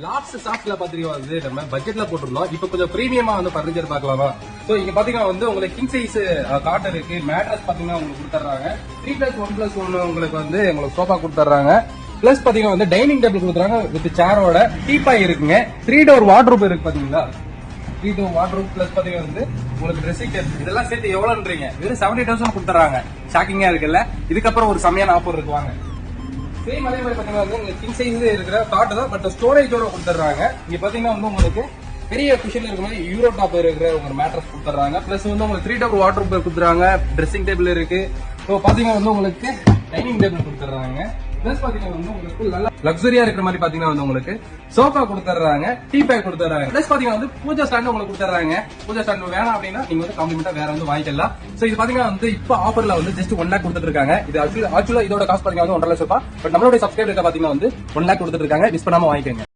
Last சாஃப்ட்ல பாத்தீங்கன்னா வந்து நம்ம பட்ஜெட்ல போட்டிருந்தோம். இப்ப கொஞ்சம் பிரீமியமா வந்து பர்னிச்சர் பார்க்கலாமா? சோ இங்க பாத்தீங்கன்னா வந்து உங்களுக்கு கிங் சைஸ் காட் இருக்கு. மேட்ரஸ் பாத்தீங்கன்னா உங்களுக்கு கொடுத்துறாங்க. 3+1+1 உங்களுக்கு வந்து உங்களுக்கு சோஃபா கொடுத்துறாங்க. பிளஸ் பாத்தீங்கன்னா வந்து டைனிங் டேபிள் கொடுத்துறாங்க வித் சேரோட. டீபாய் இருக்குங்க. 3 டோர் வார்ட்ரோப் இருக்கு பாத்தீங்களா? 3 டோர் வார்ட்ரோப் பிளஸ் பாத்தீங்கன்னா வந்து உங்களுக்கு ட்ரெஸ்ஸிங் டேபிள் இதெல்லாம் சேர்த்து எவ்வளவுன்றீங்க? வெறும் 70,000 கொடுத்துறாங்க. ஷாக்கிங்கா இருக்குல்ல? இதுக்கப்புறம் ஒரு செமையான ஆஃபர் இருக்கு வாங்க. சேம் அதே மாதிரி பாத்தீங்கன்னா வந்து கிங் சைஸ் இருக்கிற காட்டு தான், பட் ஸ்டோரேஜோட கொடுத்துறாங்க. இங்க பாத்தீங்கன்னா வந்து உங்களுக்கு பெரிய குஷன் இருக்கிற மாதிரி யூரோ டாப் இருக்கிற ஒரு மேட்ரஸ் கொடுத்துறாங்க. பிளஸ் வந்து உங்களுக்கு 3 டோர் வார்ட்ரோப் கொடுத்துறாங்க. ட்ரெஸ்ஸிங் டேபிள் இருக்கு. ஸோ பாத்தீங்கன்னா வந்து உங்களுக்கு டைனிங் டேபிள் கொடுத்துறாங்க. பிளஸ் பாத்தீங்கன்னா வந்து உங்களுக்கு நல்லா லக்ஸரியா இருக்கிற மாதிரி பாத்தீங்கன்னா வந்து உங்களுக்கு சோஃபா கொடுத்துறாங்க. டீ பேக் கொடுத்துறாங்க. பிளஸ் பாத்தீங்கன்னா வந்து பூஜா ஸ்டாண்ட் உங்களுக்கு கொடுத்துறாங்க. பூஜா ஸ்டாண்ட் வேணாம் அப்படின்னா நீங்க வந்து காம்ப்ளிமெண்டா வேற வந்து வாங்கிக்கலாம். சோ இது பாத்தீங்கன்னா வந்து இப்போ ஆஃபர்ல வந்து ஜஸ்ட் 1 லேக் கொடுத்துட்டு இருக்காங்க. இது ஆக்சுவலா இதோட காஸ்ட் பாத்தீங்கன்னா வந்து 1.5 லட்சம் ரூபாய். பட் நம்மளுடைய சப்ஸ்கிரைபர் பாத்தீங்கன்னா வந்து 1 லேக் கொடுத்துட்டு இருக்காங்க. மிஸ் பண்ணாம வாங்கிக்கோங்க.